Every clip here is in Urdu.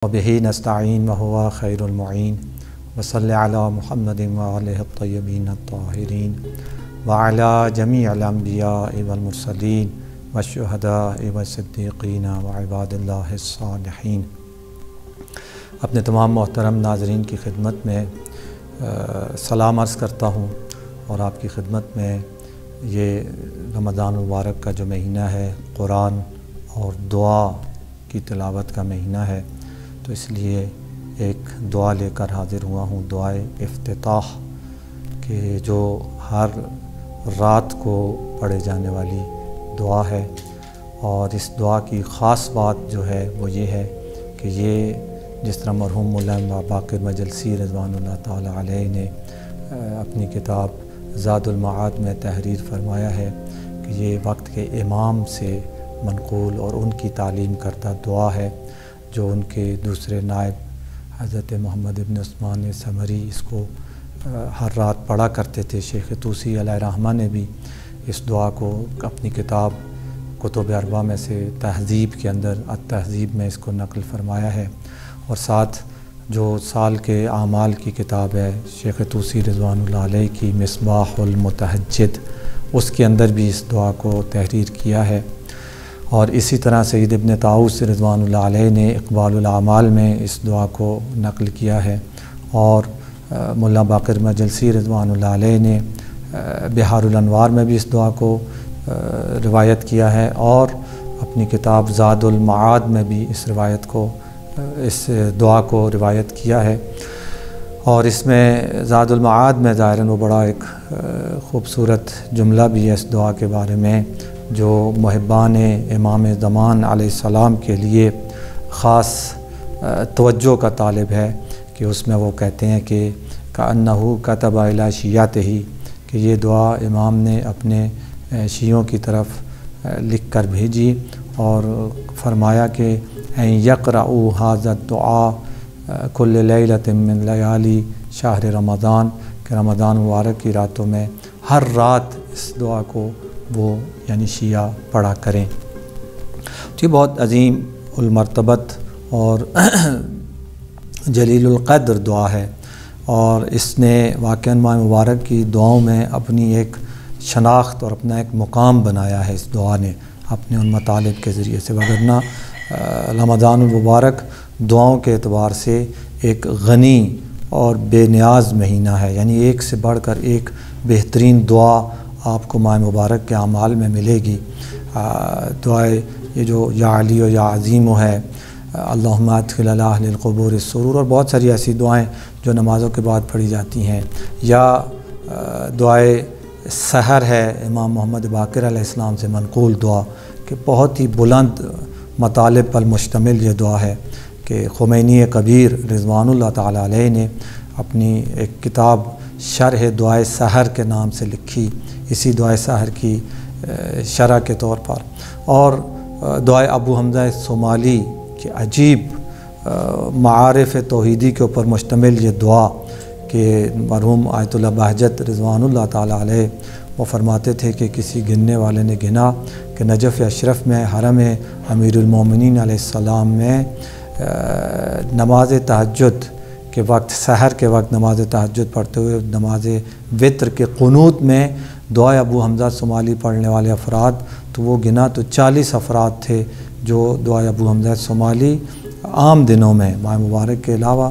وبه نستعین وهو خیر المعین وصلی علی محمد وآلہ الطیبین الطاہرین وعلی جمیع الانبیاء والمرسلین والشہداء والصدیقین وعباد اللہ الصالحین۔ اپنے تمام محترم ناظرین کی خدمت میں سلام عرض کرتا ہوں، اور آپ کی خدمت میں یہ رمضان المبارک کا جو مہینہ ہے، قرآن اور دعا کی تلاوت کا مہینہ ہے، تو اس لیے ایک دعا لے کر حاضر ہوا ہوں، دعائے افتتاح، کہ جو ہر رات کو پڑھے جانے والی دعا ہے۔ اور اس دعا کی خاص بات جو ہے وہ یہ ہے کہ یہ جس طرح مرحوم مولانا باقر مجلسی رضوان اللہ تعالی علیہ نے اپنی کتاب زاد المعاد میں تحریر فرمایا ہے کہ یہ وقت کے امام سے منقول اور ان کی تعلیم کردہ دعا ہے، جو ان کے دوسرے نائب حضرت محمد ابن عثمان سمری اس کو ہر رات پڑھا کرتے تھے۔ شیخ طوسی علیہ رحمہ نے بھی اس دعا کو اپنی کتاب کتب اربعہ میں سے تہذیب کے اندر التہذیب میں اس کو نقل فرمایا ہے، اور ساتھ جو سال کے اعمال کی کتاب ہے شیخ طوسی رضوان اللہ علیہ کی مصباح المتہجد، اس کے اندر بھی اس دعا کو تحریر کیا ہے۔ اور اسی طرح سید ابن طاؤس رضوان اللہ علیہ نے اقبال الاعمال میں اس دعا کو نقل کیا ہے، اور مولانا باقر مجلسی رضوان اللہ علیہ نے بحار الانوار میں بھی اس دعا کو روایت کیا ہے، اور اپنی کتاب زاد المعاد میں بھی اس دعا کو روایت کیا ہے۔ اور اس میں زاد المعاد میں ظاہراً وہ بڑا ایک خوبصورت جملہ بھی ہے اس دعا کے بارے میں، جو محبان امام زمان علیہ السلام کے لیے خاص توجہ کا طالب ہے، کہ اس میں وہ کہتے ہیں کہ کأنہ کتب الی شیعتہ، کہ یہ دعا امام نے اپنے شیعوں کی طرف لکھ کر بھیجی، اور فرمایا کہ ان یقرؤوا ھذا الدعاء کل لیلۃ من لیالی شہر رمضان، کہ رمضان مبارک کی راتوں میں ہر رات اس دعا کو وہ یعنی شیعہ پڑھا کریں۔ تو یہ بہت عظیم المرتبت اور جلیل القدر دعا ہے، اور اس نے واقعاً ماہ مبارک کی دعاؤں میں اپنی ایک شناخت اور اپنا ایک مقام بنایا ہے اس دعا نے اپنے ان مطالب کے ذریعے سے، وگرنہ رمضان المبارک دعاؤں کے اعتبار سے ایک غنی اور بے نیاز مہینہ ہے، یعنی ایک سے بڑھ کر ایک بہترین دعا آپ کو ماہ مبارک کے اعمال میں ملے گی۔ دعائے یہ جو یا علی و یا عظیم و ہے، اللہم ادخل علی اہل القبور السرور، اور بہت ساری ایسی دعائیں جو نمازوں کے بعد پڑھی جاتی ہیں، یا دعائے سحر ہے امام محمد باقر علیہ السلام سے منقول دعا، کہ بہت ہی بلند مطالب پر مشتمل یہ دعا ہے، کہ خمینی کبیر رضوان اللہ تعالی علیہ نے اپنی ایک کتاب شرح دعائے سحر کے نام سے لکھی، اسی دعائے سحر کی شرح کے طور پر۔ اور دعائے ابو حمزہ صومالی کی عجیب معارف توحیدی کے اوپر مشتمل یہ دعا، کہ مرحوم آیت اللہ بہجت رضوان اللہ تعالی علیہ وہ فرماتے تھے کہ کسی گننے والے نے گنا کہ نجف اشرف میں حرم امیر المومنین علیہ السلام میں نماز تہجد کے وقت، سحر کے وقت نماز تہجد پڑھتے ہوئے نماز وتر کے قنوت میں دعائے ابو حمزہ صومالی پڑھنے والے افراد، تو وہ گنا تو 40 افراد تھے جو دعائے ابو حمزہ صومالی عام دنوں میں ماہ مبارک کے علاوہ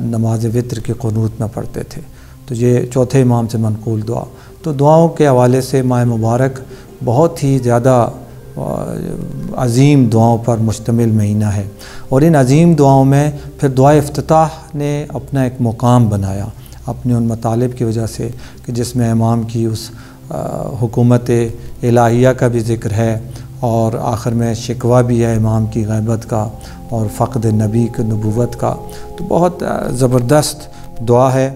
نماز وتر کے قنوت میں پڑھتے تھے۔ تو یہ چوتھے امام سے منقول دعا۔ تو دعاؤں کے حوالے سے ماہ مبارک بہت ہی زیادہ عظیم دعاؤں پر مشتمل مہینہ ہے، اور ان عظیم دعاؤں میں پھر دعائے افتتاح نے اپنا ایک مقام بنایا اپنے ان مطالب کی وجہ سے، کہ جس میں امام کی اس حکومت الہیہ کا بھی ذکر ہے، اور آخر میں شکوہ بھی ہے امام کی غیبت کا اور فقد نبی کی نبوت کا۔ تو بہت زبردست دعا ہے،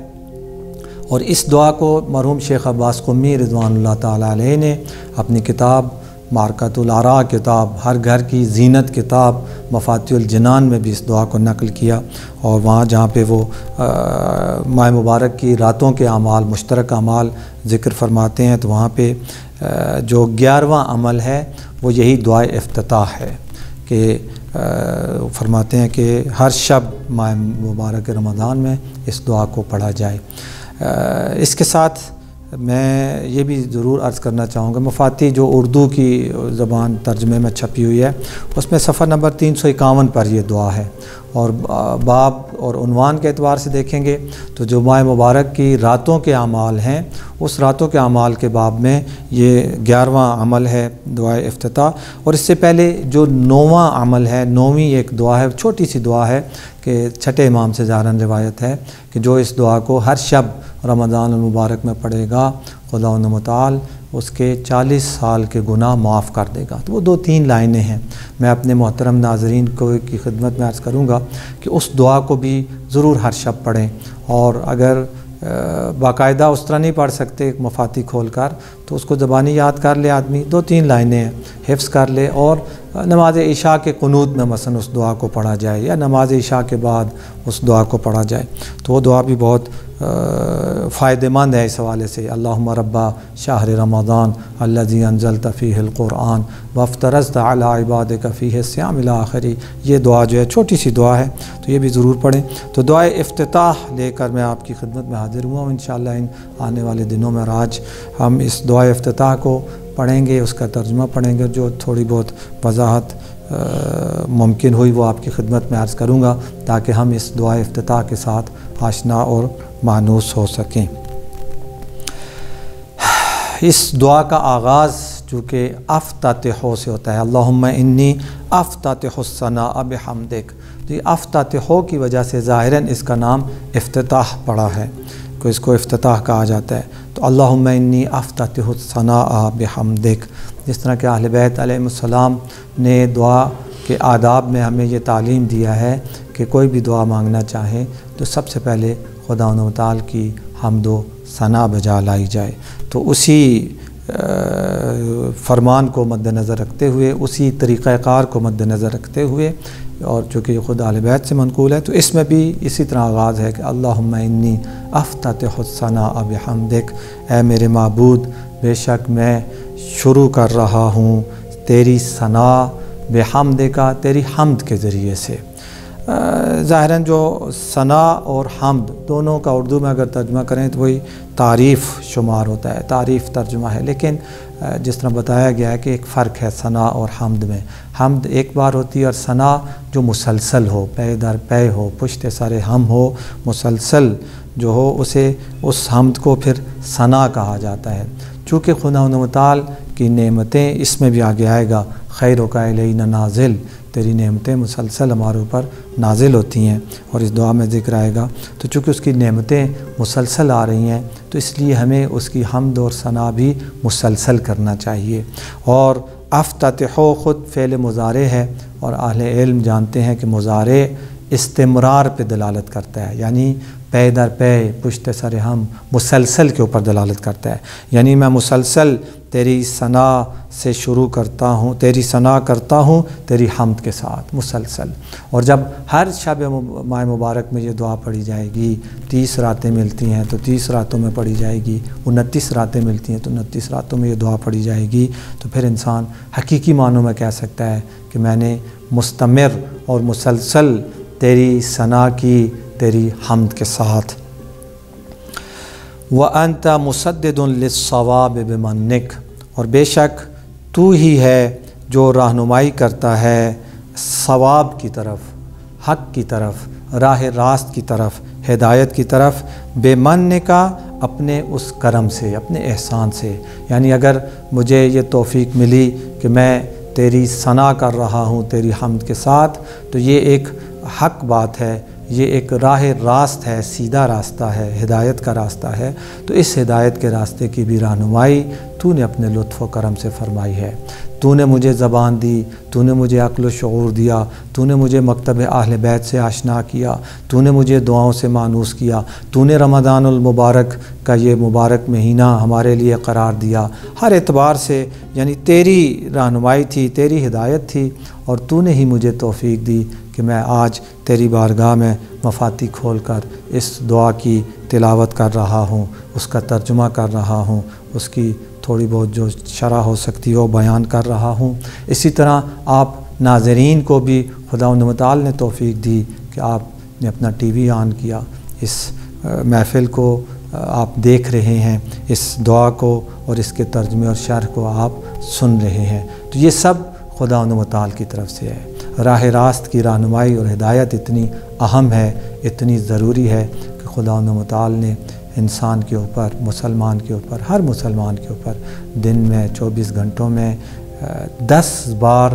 اور اس دعا کو مرحوم شیخ عباس قمی رضوان اللہ تعالی علیہ نے اپنی کتاب معرکۃ الآراء کتاب، ہر گھر کی زینت کتاب مفاتیح الجنان میں بھی اس دعا کو نقل کیا، اور وہاں جہاں پہ وہ ماہ مبارک کی راتوں کے اعمال، مشترک اعمال ذکر فرماتے ہیں، تو وہاں پہ جو 11واں عمل ہے وہ یہی دعائے افتتاح ہے، کہ فرماتے ہیں کہ ہر شب ماہ مبارک رمضان میں اس دعا کو پڑھا جائے۔ اس کے ساتھ میں یہ بھی ضرور عرض کرنا چاہوں گا، مفاتیح جو اردو کی زبان ترجمے میں چھپی ہوئی ہے اس میں صفحہ نمبر 351 پر یہ دعا ہے، اور باب اور عنوان کے اعتبار سے دیکھیں گے تو جو ماہ مبارک کی راتوں کے اعمال ہیں اس راتوں کے اعمال کے باب میں یہ 11واں عمل ہے دعائے افتتاح، اور اس سے پہلے جو 9واں عمل ہے، 9ویں ایک دعا ہے، چھوٹی سی دعا ہے کہ چھٹے امام سے ظاہراً روایت ہے کہ جو اس دعا کو ہر شب رمضان المبارک میں پڑھے گا خدا متعال اس کے 40 سال کے گناہ معاف کر دے گا۔ تو وہ 2-3 لائنیں ہیں، میں اپنے محترم ناظرین کو کی خدمت میں عرض کروں گا کہ اس دعا کو بھی ضرور ہر شب پڑھیں، اور اگر باقاعدہ اس طرح نہیں پڑھ سکتے مفاتیح کھول کر تو اس کو زبانی یاد کر لے آدمی، 2-3 لائنیں ہیں حفظ کر لے، اور نماز عشاء کے قنوت میں مثلا اس دعا کو پڑھا جائے یا نماز عشاء کے بعد اس دعا کو پڑھا جائے تو وہ دعا بھی بہت فائدہ مند ہے اس حوالے سے۔ اللہم ربا شہر رمضان الذی انزلت فیہ القرآن وافترضت علی عبادک فیہ الصیام الی آخری، یہ دعا جو ہے چھوٹی سی دعا ہے تو یہ بھی ضرور پڑھیں۔ تو دعائے افتتاح لے کر میں آپ کی خدمت میں حاضر ہوا ہوں، انشاءاللہ ان آنے والے دنوں میں، اور آج ہم اس دعائے افتتاح کو پڑھیں گے، اس کا ترجمہ پڑھیں گے، جو تھوڑی بہت وضاحت ممکن ہوئی وہ آپ کی خدمت میں عرض کروں گا تاکہ ہم اس دعائے افتتاح کے ساتھ آشنا اور مانوس ہو سکیں۔ اس دعا کا آغاز چونکہ افتتحو سے ہوتا ہے، اللہم انی افتتح الثناء بحمدک، تو یہ افتتحو کی وجہ سے ظاہراً اس کا نام افتتاح پڑا ہے، کہ اس کو افتتاح کہا جاتا ہے۔ تو اللہم انی افتتح الثناء بحمدک، جس طرح کہ اہل بیت علیہ السلام نے دعا کے آداب میں ہمیں یہ تعلیم دیا ہے کہ کوئی بھی دعا مانگنا چاہیں تو سب سے پہلے خدا متعال کی حمد و ثنا بجا لائی جائے۔ تو اسی فرمان کو مد نظر رکھتے ہوئے، اسی طریقہ کار کو مد نظر رکھتے ہوئے، اور چونکہ یہ خود اہل بیت سے منقول ہے تو اس میں بھی اسی طرح آغاز ہے کہ اللہم انی افتتح الثناء بحمدک، اے میرے معبود بے شک میں شروع کر رہا ہوں تیری ثنا بحمدک، تیری حمد کے ذریعے سے۔ ظاہراً جو ثنا اور حمد دونوں کا اردو میں اگر ترجمہ کریں تو وہی تعریف شمار ہوتا ہے، تعریف ترجمہ ہے، لیکن جس طرح بتایا گیا ہے کہ ایک فرق ہے ثنا اور حمد میں۔ حمد ایک بار ہوتی ہے، اور ثنا جو مسلسل ہو، پے در پے ہو، پشت سر ہم ہو، مسلسل جو ہو، اسے اس حمد کو پھر ثنا کہا جاتا ہے۔ چونکہ خدا متعال کی نعمتیں، اس میں بھی آگے آئے گا خیرک الینا نازل، تیری نعمتیں مسلسل ہمارے اوپر نازل ہوتی ہیں، اور اس دعا میں ذکر آئے گا۔ تو چونکہ اس کی نعمتیں مسلسل آ رہی ہیں تو اس لیے ہمیں اس کی حمد اور ثنا بھی مسلسل کرنا چاہیے۔ اور افتتحو خود فعل مضارع ہے، اور اہل علم جانتے ہیں کہ مضارع استمرار پہ دلالت کرتا ہے، یعنی پے در پے، پشت سر ہم، مسلسل کے اوپر دلالت کرتا ہے، یعنی میں مسلسل تیری ثنا سے شروع کرتا ہوں، تیری ثنا کرتا ہوں تیری حمد کے ساتھ مسلسل۔ اور جب ہر شب ماہ مبارک میں یہ دعا پڑھی جائے گی، 30 راتیں ملتی ہیں تو 30 راتوں میں پڑھی جائے گی، 29 راتیں ملتی ہیں تو 29 راتوں میں یہ دعا پڑھی جائے گی، تو پھر انسان حقیقی معنوں میں کہہ سکتا ہے کہ میں نے مستمر اور مسلسل تیری ثنا کی، تیری حمد کے ساتھ۔ وَأَنْتَ مُسَدِّدٌ لِلصَّوَابِ بِمَنِّكَ، اور بے شک تو ہی ہے جو رہنمائی کرتا ہے ثواب کی طرف، حق کی طرف، راہ راست کی طرف، ہدایت کی طرف، بے من کا، اپنے اس کرم سے، اپنے احسان سے۔ یعنی اگر مجھے یہ توفیق ملی کہ میں تیری ثنا کر رہا ہوں تیری حمد کے ساتھ، تو یہ ایک حق بات ہے، یہ ایک راہ راست ہے، سیدھا راستہ ہے، ہدایت کا راستہ ہے۔ تو اس ہدایت کے راستے کی بھی رہنمائی تو نے اپنے لطف و کرم سے فرمائی ہے۔ تو نے مجھے زبان دی، تو نے مجھے عقل و شعور دیا، تو نے مجھے مکتب اہل بیت سے آشنا کیا، تو نے مجھے دعاؤں سے مانوس کیا، تو نے رمضان المبارک کا یہ مبارک مہینہ ہمارے لیے قرار دیا، ہر اعتبار سے یعنی تیری رہنمائی تھی، تیری ہدایت تھی، اور تو نے ہی مجھے توفیق دی کہ میں آج تیری بارگاہ میں مفاتیح کھول کر اس دعا کی تلاوت کر رہا ہوں، اس کا ترجمہ کر رہا ہوں، اس کی تھوڑی بہت جو شرح ہو سکتی ہے وہ بیان کر رہا ہوں۔ اسی طرح آپ ناظرین کو بھی خداوند متعال نے توفیق دی کہ آپ نے اپنا ٹی وی آن کیا، اس محفل کو آپ دیکھ رہے ہیں، اس دعا کو اور اس کے ترجمے اور شرح کو آپ سن رہے ہیں، تو یہ سب خداوند متعال کی طرف سے ہے۔ راہ راست کی رہنمائی اور ہدایت اتنی اہم ہے، اتنی ضروری ہے کہ خداوند متعال نے انسان کے اوپر، مسلمان کے اوپر، ہر مسلمان کے اوپر دن میں 24 گھنٹوں میں 10 بار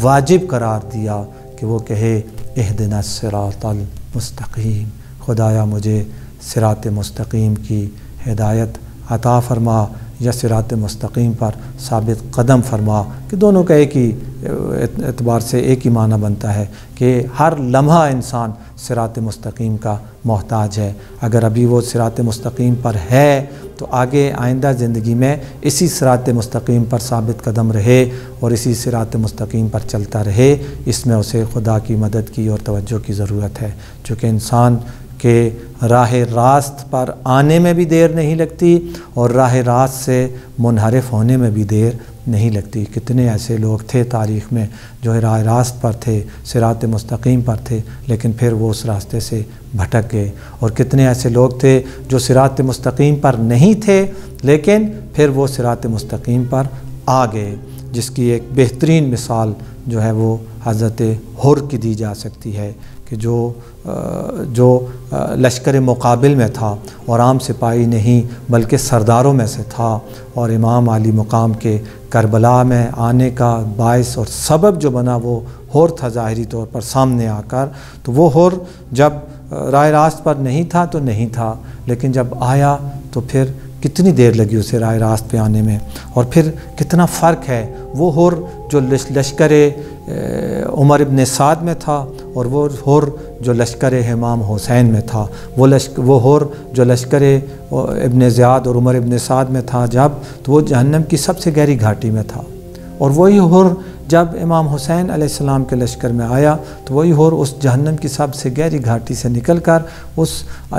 واجب قرار دیا کہ وہ کہے اہدنا الصراط المستقیم، خدایا مجھے صراط مستقیم کی ہدایت عطا فرما یا صراط مستقیم پر ثابت قدم فرما، کہ دونوں کا ایک ہی اعتبار سے ایک ہی معنی بنتا ہے کہ ہر لمحہ انسان صراط مستقیم کا محتاج ہے۔ اگر ابھی وہ صراط مستقیم پر ہے تو آگے آئندہ زندگی میں اسی صراط مستقیم پر ثابت قدم رہے اور اسی صراط مستقیم پر چلتا رہے، اس میں اسے خدا کی مدد کی اور توجہ کی ضرورت ہے، چونکہ انسان کہ راہ راست پر آنے میں بھی دیر نہیں لگتی اور راہ راست سے منحرف ہونے میں بھی دیر نہیں لگتی۔ کتنے ایسے لوگ تھے تاریخ میں جو راہ راست پر تھے، صراط مستقیم پر تھے، لیکن پھر وہ اس راستے سے بھٹک گئے، اور کتنے ایسے لوگ تھے جو صراط مستقیم پر نہیں تھے لیکن پھر وہ صراط مستقیم پر آ گئے، جس کی ایک بہترین مثال جو ہے وہ حضرت حر کی دی جا سکتی ہے کہ جو لشکر مقابل میں تھا اور عام سپاہی نہیں بلکہ سرداروں میں سے تھا، اور امام علی مقام کے کربلا میں آنے کا باعث اور سبب جو بنا وہ حر تھا ظاہری طور پر سامنے آ کر۔ تو وہ حر جب راہ راست پر نہیں تھا تو نہیں تھا، لیکن جب آیا تو پھر کتنی دیر لگی اسے راہ راست پہ آنے میں، اور پھر کتنا فرق ہے وہ حر جو لشکر عمر ابن سعد میں تھا اور وہ حر جو لشکر امام حسین میں تھا، وہ حر جو لشکر ابن زیاد اور عمر ابن سعد میں تھا جب، تو وہ جہنم کی سب سے گہری گھاٹی میں تھا، اور وہی حر جب امام حسین علیہ السلام کے لشکر میں آیا تو وہی حر اس جہنم کی سب سے گہری گھاٹی سے نکل کر اس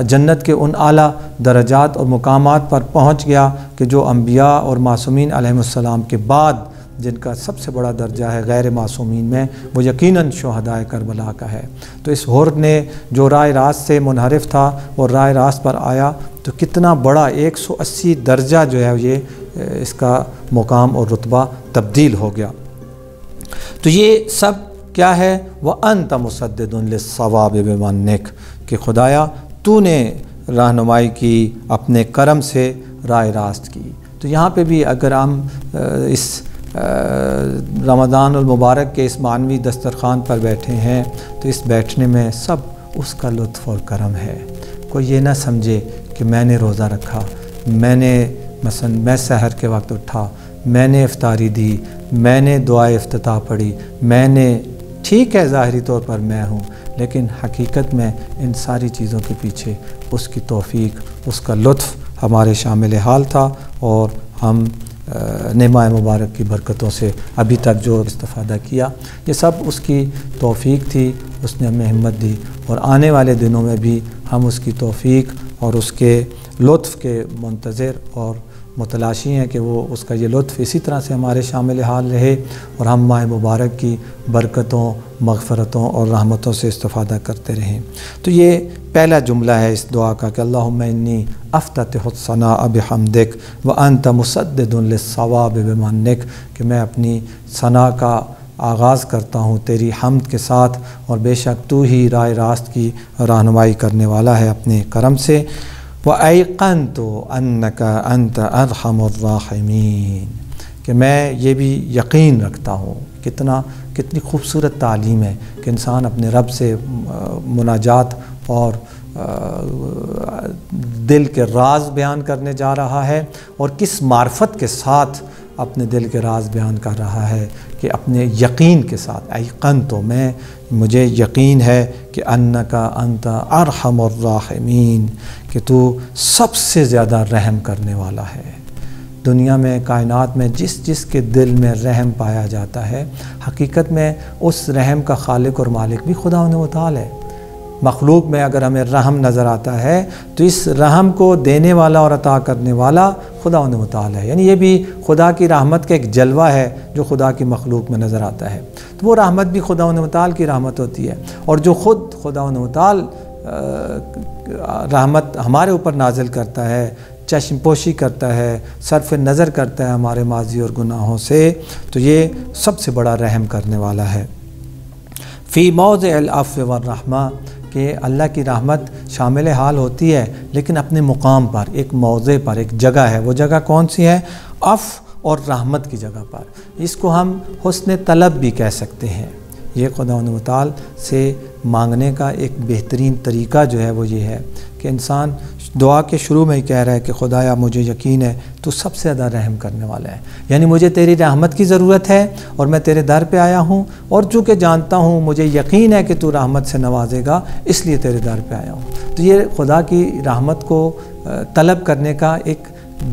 جنت کے ان اعلیٰ درجات اور مقامات پر پہنچ گیا کہ جو انبیاء اور معصومین علیہ السلام کے بعد جن کا سب سے بڑا درجہ ہے غیر معصومین میں، وہ یقیناً شہدائے کربلا کا ہے۔ تو اس حر نے جو راہ راست سے منحرف تھا اور راہ راست پر آیا تو کتنا بڑا 180 درجہ جو ہے یہ اس کا مقام اور رتبہ تبدیل ہو گیا۔ تو یہ سب کیا ہے؟ وَأَنْتَ مُسَدِّدٌ لِلصَّوَابِ بِمَنِّكَ، کہ خدایا تو نے رہنمائی کی اپنے کرم سے راہ راست کی۔ تو یہاں پہ بھی اگر ہم اس رمضان المبارک کے اس معنوی دسترخوان پر بیٹھے ہیں تو اس بیٹھنے میں سب اس کا لطف اور کرم ہے۔ کوئی یہ نہ سمجھے کہ میں نے روزہ رکھا، میں سحر کے وقت اٹھا، میں نے افطاری دی، میں نے دعائے افتتاح پڑھی، میں نے، ٹھیک ہے ظاہری طور پر میں ہوں، لیکن حقیقت میں ان ساری چیزوں کے پیچھے اس کی توفیق، اس کا لطف ہمارے شامل حال تھا، اور ہم نعمہ مبارک کی برکتوں سے ابھی تک جو استفادہ کیا یہ سب اس کی توفیق تھی، اس نے ہمیں ہمت دی، اور آنے والے دنوں میں بھی ہم اس کی توفیق اور اس کے لطف کے منتظر اور متلاشی ہیں کہ وہ اس کا یہ لطف اسی طرح سے ہمارے شامل حال رہے اور ہم ماہ مبارک کی برکتوں، مغفرتوں اور رحمتوں سے استفادہ کرتے رہیں۔ تو یہ پہلا جملہ ہے اس دعا کا کہ اللہم انی افتتح الثناء بحمدک وانت مسدد للصواب بمنک، کہ میں اپنی ثنا کا آغاز کرتا ہوں تیری حمد کے ساتھ، اور بے شک تو ہی راہ راست کی رہنمائی کرنے والا ہے اپنے کرم سے۔ وَأَيْقَنْتُ أَنَّكَ أَنْتَ أَرْحَمُ الرَّاحِمِينَ، کہ میں یہ بھی یقین رکھتا ہوں، کتنی خوبصورت تعلیم ہے کہ انسان اپنے رب سے مناجات اور دل کے راز بیان کرنے جا رہا ہے، اور کس معرفت کے ساتھ اپنے دل کے راز بیان کر رہا ہے کہ اپنے یقین کے ساتھ، ایقنت، مجھے یقین ہے کہ انکا انت ارحم الراحمین، کہ تو سب سے زیادہ رحم کرنے والا ہے۔ دنیا میں، کائنات میں جس کے دل میں رحم پایا جاتا ہے، حقیقت میں اس رحم کا خالق اور مالک بھی خداوند متعال ہے۔ مخلوق میں اگر ہمیں رحم نظر آتا ہے تو اس رحم کو دینے والا اور عطا کرنے والا خداوند متعال ہے، یعنی یہ بھی خدا کی رحمت کا ایک جلوہ ہے جو خدا کی مخلوق میں نظر آتا ہے۔ تو وہ رحمت بھی خداوند متعال کی رحمت ہوتی ہے، اور جو خود خداوند متعال رحمت ہمارے اوپر نازل کرتا ہے، چشم پوشی کرتا ہے، صرف نظر کرتا ہے ہمارے ماضی اور گناہوں سے، تو یہ سب سے بڑا رحم کرنے والا ہے۔ فی موضع العفو والرحمہ، کہ اللہ کی رحمت شامل حال ہوتی ہے لیکن اپنے مقام پر، ایک موضع پر، ایک جگہ ہے۔ وہ جگہ کون سی ہے؟ عفو اور رحمت کی جگہ پر۔ اس کو ہم حسن طلب بھی کہہ سکتے ہیں۔ یہ خداوند متعال سے مانگنے کا ایک بہترین طریقہ جو ہے وہ یہ ہے کہ انسان دعا کے شروع میں ہی کہہ رہا ہے کہ خدایا مجھے یقین ہے تو سب سے زیادہ رحم کرنے والا ہے، یعنی مجھے تیری رحمت کی ضرورت ہے اور میں تیرے در پہ آیا ہوں، اور چونکہ جانتا ہوں، مجھے یقین ہے کہ تو رحمت سے نوازے گا، اس لیے تیرے در پہ آیا ہوں۔ تو یہ خدا کی رحمت کو طلب کرنے کا ایک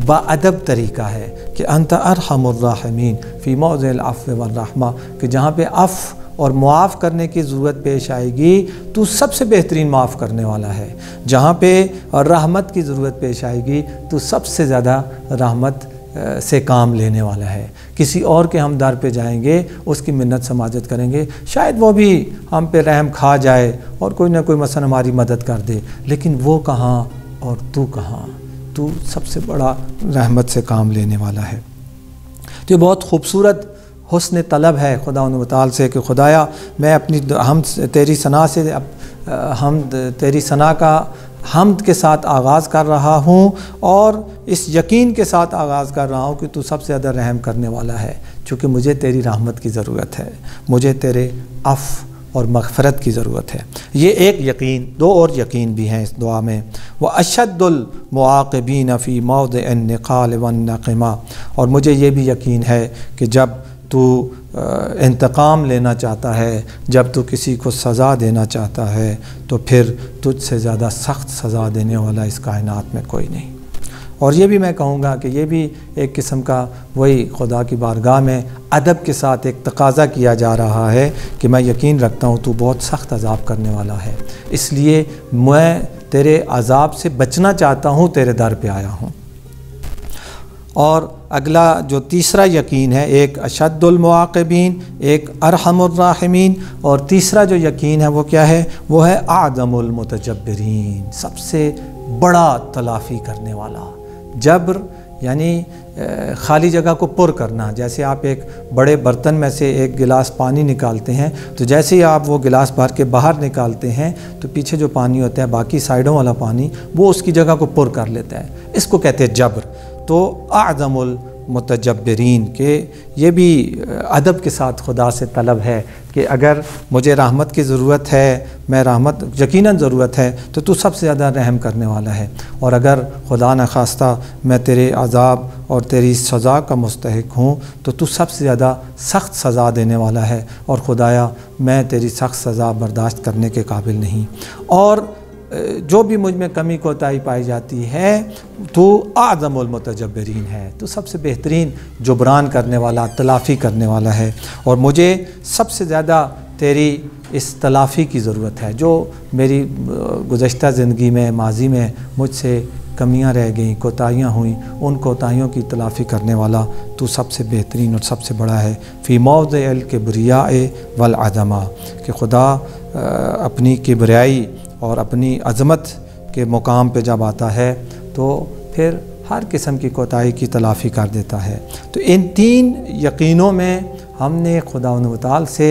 باادب طریقہ ہے کہ انت ارحم الراحمین فی موضع العفو والرحمہ، کہ جہاں پہ عفو اور معاف کرنے کی ضرورت پیش آئے گی تو سب سے بہترین معاف کرنے والا ہے، جہاں پہ رحمت کی ضرورت پیش آئے گی تو سب سے زیادہ رحمت سے کام لینے والا ہے۔ کسی اور کے ہم در پہ جائیں گے، اس کی منت سماجت کریں گے، شاید وہ بھی ہم پہ رحم کھا جائے اور کوئی نہ کوئی مثلا ہماری مدد کر دے، لیکن وہ کہاں اور تو کہاں؟ تو سب سے بڑا رحمت سے کام لینے والا ہے۔ تو یہ بہت خوبصورت حسن طلب ہے خداوند متعال سے کہ خدایا میں اپنی تیری ثنا سے تیری ثنا کا حمد کے ساتھ آغاز کر رہا ہوں، اور اس یقین کے ساتھ آغاز کر رہا ہوں کہ تو سب سے زیادہ رحم کرنے والا ہے، چونکہ مجھے تیری رحمت کی ضرورت ہے، مجھے تیرے عفو اور مغفرت کی ضرورت ہے۔ یہ ایک یقین، دو اور یقین بھی ہیں اس دعا میں۔ وَأَشَدُّ الْمُعَاقِبِينَ فِي مَوْضِعِ النِّقَالِ وَالنَّقِمَةِ، اور مجھے یہ بھی یقین ہے کہ جب تو انتقام لینا چاہتا ہے، جب تو کسی کو سزا دینا چاہتا ہے، تو پھر تجھ سے زیادہ سخت سزا دینے والا اس کائنات میں کوئی نہیں۔ اور یہ بھی میں کہوں گا کہ یہ بھی ایک قسم کا وہی خدا کی بارگاہ میں ادب کے ساتھ ایک تقاضا کیا جا رہا ہے کہ میں یقین رکھتا ہوں تو بہت سخت عذاب کرنے والا ہے، اس لیے میں تیرے عذاب سے بچنا چاہتا ہوں، تیرے در پہ آیا ہوں۔ اور اگلا جو تیسرا یقین ہے، ایک اشد المعاقبین، ایک ارحم الراحمین، اور تیسرا جو یقین ہے وہ کیا ہے؟ وہ ہے اعظم المتجبرین، سب سے بڑا تلافی کرنے والا۔ جبر یعنی خالی جگہ کو پر کرنا، جیسے آپ ایک بڑے برتن میں سے ایک گلاس پانی نکالتے ہیں، تو جیسے ہی آپ وہ گلاس بھر کے باہر نکالتے ہیں تو پیچھے جو پانی ہوتا ہے، باقی سائیڈوں والا پانی، وہ اس کی جگہ کو پر کر لیتا ہے، اس کو کہتے ہیں جبر۔ تو اعظم المتجبرین، کہ یہ بھی ادب کے ساتھ خدا سے طلب ہے کہ اگر مجھے رحمت کی ضرورت ہے، میں رحمت یقیناً ضرورت ہے، تو سب سے زیادہ رحم کرنے والا ہے، اور اگر خدا نخواستہ میں تیرے عذاب اور تیری سزا کا مستحق ہوں تو سب سے زیادہ سخت سزا دینے والا ہے، اور خدایا میں تیری سخت سزا برداشت کرنے کے قابل نہیں، اور جو بھی مجھ میں کمی کوتاہی پائی جاتی ہے تو اعظم المتجبرین ہے، تو سب سے بہترین جبران کرنے والا، تلافی کرنے والا ہے، اور مجھے سب سے زیادہ تیری اس تلافی کی ضرورت ہے۔ جو میری گزشتہ زندگی میں، ماضی میں مجھ سے کمیاں رہ گئیں، کوتاہیاں ہوئیں، ان کوتاہیوں کی تلافی کرنے والا تو سب سے بہترین اور سب سے بڑا ہے۔ فی موضع الکبریاء والعظمہ، کہ خدا اپنی کبریائی اور اپنی عظمت کے مقام پہ جب آتا ہے تو پھر ہر قسم کی کوتاہی کی تلافی کر دیتا ہے۔ تو ان تین یقینوں میں ہم نے خداوند متعال سے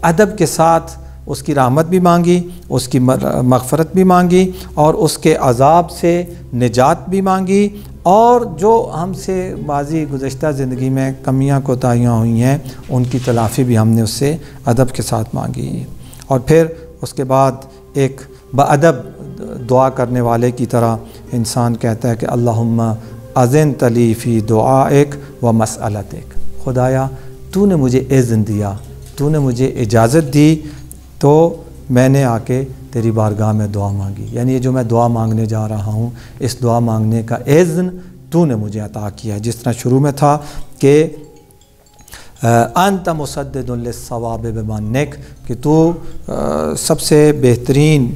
ادب کے ساتھ اس کی رحمت بھی مانگی، اس کی مغفرت بھی مانگی، اور اس کے عذاب سے نجات بھی مانگی، اور جو ہم سے ماضی گزشتہ زندگی میں کمیاں کوتاہیاں ہوئی ہیں ان کی تلافی بھی ہم نے اس سے ادب کے ساتھ مانگی۔ اور پھر اس کے بعد ایک باادب دعا کرنے والے کی طرح انسان کہتا ہے کہ اللہم اذن لی فی دعائک و مسئلتک، خدایا تو نے مجھے اذن دیا، تو نے مجھے اجازت دی، تو میں نے آ کے تیری بارگاہ میں دعا مانگی، یعنی یہ جو میں دعا مانگنے جا رہا ہوں، اس دعا مانگنے کا اذن تو نے مجھے عطا کیا، جس طرح شروع میں تھا کہ انت مسدد للصواب بمنک، کہ تو سب سے بہترین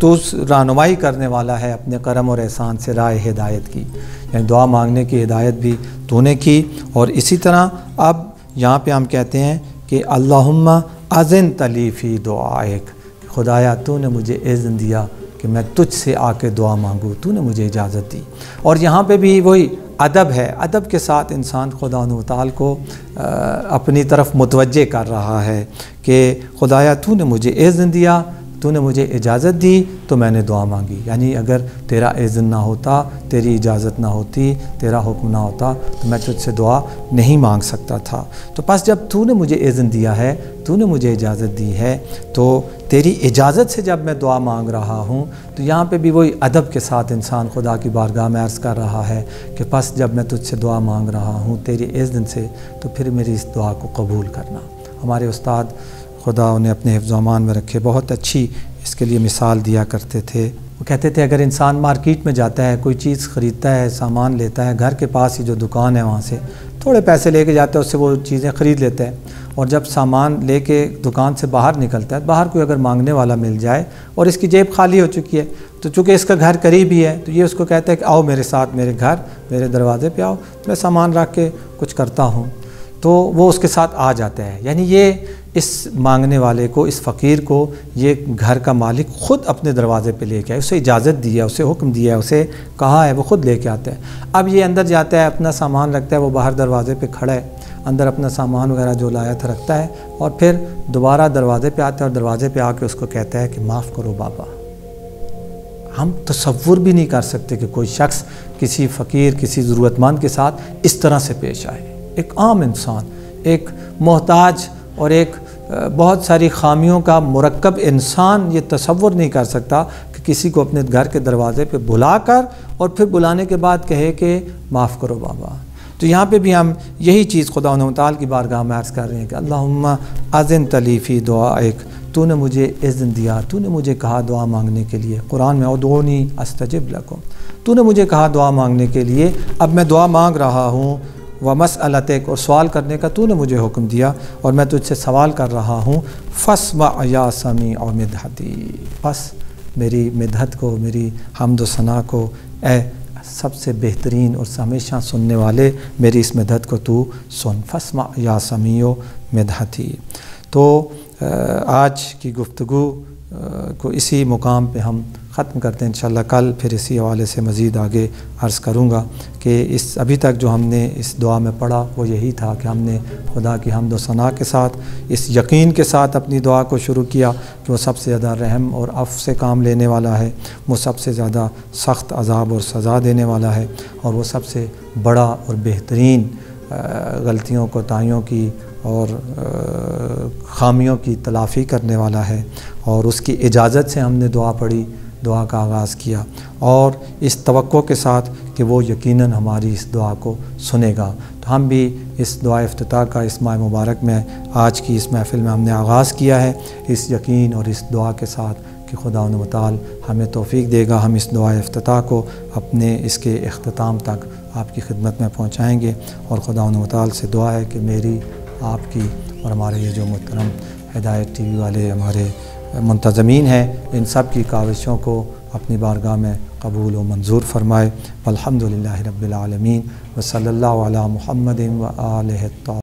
تو رہنمائی کرنے والا ہے اپنے کرم اور احسان سے راہ ہدایت کی، یعنی دعا مانگنے کی ہدایت بھی تو نے کی۔ اور اسی طرح اب یہاں پہ ہم کہتے ہیں کہ اللہم اذن لی فی دعائک، خدایا تو نے مجھے اذن دیا کہ میں تجھ سے آ کے دعا مانگوں، تو نے مجھے اجازت دی۔ اور یہاں پہ بھی وہی ادب ہے، ادب کے ساتھ انسان خدا و تعالی کو اپنی طرف متوجہ کر رہا ہے کہ خدایا تو نے مجھے اذن دیا، تو نے مجھے اجازت دی تو میں نے دعا مانگی، یعنی اگر تیرا اذن نہ ہوتا، تیری اجازت نہ ہوتی، تیرا حکم نہ ہوتا تو میں تجھ سے دعا نہیں مانگ سکتا تھا۔ تو پس جب تو نے مجھے اذن دیا ہے، تو نے مجھے اجازت دی ہے، تو تیری اجازت سے جب میں دعا مانگ رہا ہوں، تو یہاں پہ بھی وہی ادب کے ساتھ انسان خدا کی بارگاہ میں عرض کر رہا ہے کہ پس جب میں تجھ سے دعا مانگ رہا ہوں تیری اذن سے، تو پھر میری اس دعا کو قبول کرنا۔ ہمارے استاد خدا انہیں اپنے حفظ و امان میں رکھے بہت اچھی اس کے لیے مثال دیا کرتے تھے۔ وہ کہتے تھے اگر انسان مارکیٹ میں جاتا ہے، کوئی چیز خریدتا ہے، سامان لیتا ہے، گھر کے پاس ہی جو دکان ہے وہاں سے تھوڑے پیسے لے کے جاتا ہے، اس سے وہ چیزیں خرید لیتا ہے، اور جب سامان لے کے دکان سے باہر نکلتا ہے، باہر کوئی اگر مانگنے والا مل جائے اور اس کی جیب خالی ہو چکی ہے، تو چونکہ اس کا گھر قریب ہی ہے تو یہ اس کو کہتا ہے کہ آؤ میرے ساتھ میرے گھر، میرے دروازے پہ آؤ، میں سامان رکھ کے کچھ کرتا ہوں، تو وہ اس کے ساتھ آ جاتا ہے۔ یعنی یہ اس مانگنے والے کو، اس فقیر کو یہ گھر کا مالک خود اپنے دروازے پہ لے کے آئے، اسے اجازت دی ہے، اسے حکم دیا ہے، اسے کہا ہے، وہ خود لے کے آتا ہے۔ اب یہ اندر جاتا ہے، اپنا سامان رکھتا ہے، وہ باہر دروازے پہ کھڑا ہے، اندر اپنا سامان وغیرہ جو لایا تھا رکھتا ہے، اور پھر دوبارہ دروازے پہ آتا ہے اور دروازے پہ آ کے اس کو کہتا ہے کہ معاف کرو بابا۔ ہم تصور بھی نہیں کر سکتے کہ کوئی شخص کسی فقیر، کسی ضرورت مند کے ساتھ اس طرح سے پیش آئے۔ ایک عام انسان، ایک محتاج اور ایک بہت ساری خامیوں کا مرکب انسان یہ تصور نہیں کر سکتا کہ کسی کو اپنے گھر کے دروازے پہ بلا کر اور پھر بلانے کے بعد کہے کہ معاف کرو بابا۔ تو یہاں پہ بھی ہم یہی چیز خدا و تعالی کی بارگاہ میں عرض کر رہے ہیں کہ اللہم اذن لی فی دعائک، تو نے مجھے اذن دیا، تو نے مجھے کہا دعا مانگنے کے لیے۔ قرآن میں ادعونی استجب لکم، تو نے مجھے کہا دعا مانگنے کے لیے، اب میں دعا مانگ رہا ہوں۔ ومسألتک، اور سوال کرنے کا تو نے مجھے حکم دیا اور میں تجھ سے سوال کر رہا ہوں۔ فاسمع یا سمیع مدحتی، بس میری مدحت کو، میری حمد و ثنا کو، اے سب سے بہترین اور ہمیشہ سننے والے، میری اس مدحت کو تو سن۔ فاسمع یا سمیع مدحتی۔ تو آج کی گفتگو کو اسی مقام پہ ہم ختم کرتے ہیں۔ انشاءاللہ کل پھر اسی حوالے سے مزید آگے عرض کروں گا کہ ابھی تک جو ہم نے اس دعا میں پڑھا وہ یہی تھا کہ ہم نے خدا کی حمد و ثنا کے ساتھ، اس یقین کے ساتھ اپنی دعا کو شروع کیا کہ وہ سب سے زیادہ رحم اور عفو سے کام لینے والا ہے، وہ سب سے زیادہ سخت عذاب اور سزا دینے والا ہے، اور وہ سب سے بڑا اور بہترین غلطیوں کوتاہیوں کی اور خامیوں کی تلافی کرنے والا ہے، اور اس کی اجازت سے ہم نے دعا پڑھی، دعا کا آغاز کیا، اور اس توقع کے ساتھ کہ وہ یقیناً ہماری اس دعا کو سنے گا۔ تو ہم بھی اس دعا افتتاح کا اس ماہ مبارک میں، آج کی اس محفل میں ہم نے آغاز کیا ہے اس یقین اور اس دعا کے ساتھ کہ خدا و تعالی ہمیں توفیق دے گا، ہم اس دعا افتتاح کو اپنے اس کے اختتام تک آپ کی خدمت میں پہنچائیں گے، اور خدا و تعالی سے دعا ہے کہ میری، آپ کی اور ہمارے یہ جو محترم ہدایت ٹی وی والے ہمارے منتظمین ہیں، ان سب کی کاوشوں کو اپنی بارگاہ میں قبول و منظور فرمائے۔ والحمدللہ رب العالمین، وصلی اللہ علی محمد و آلہ الطاہرین۔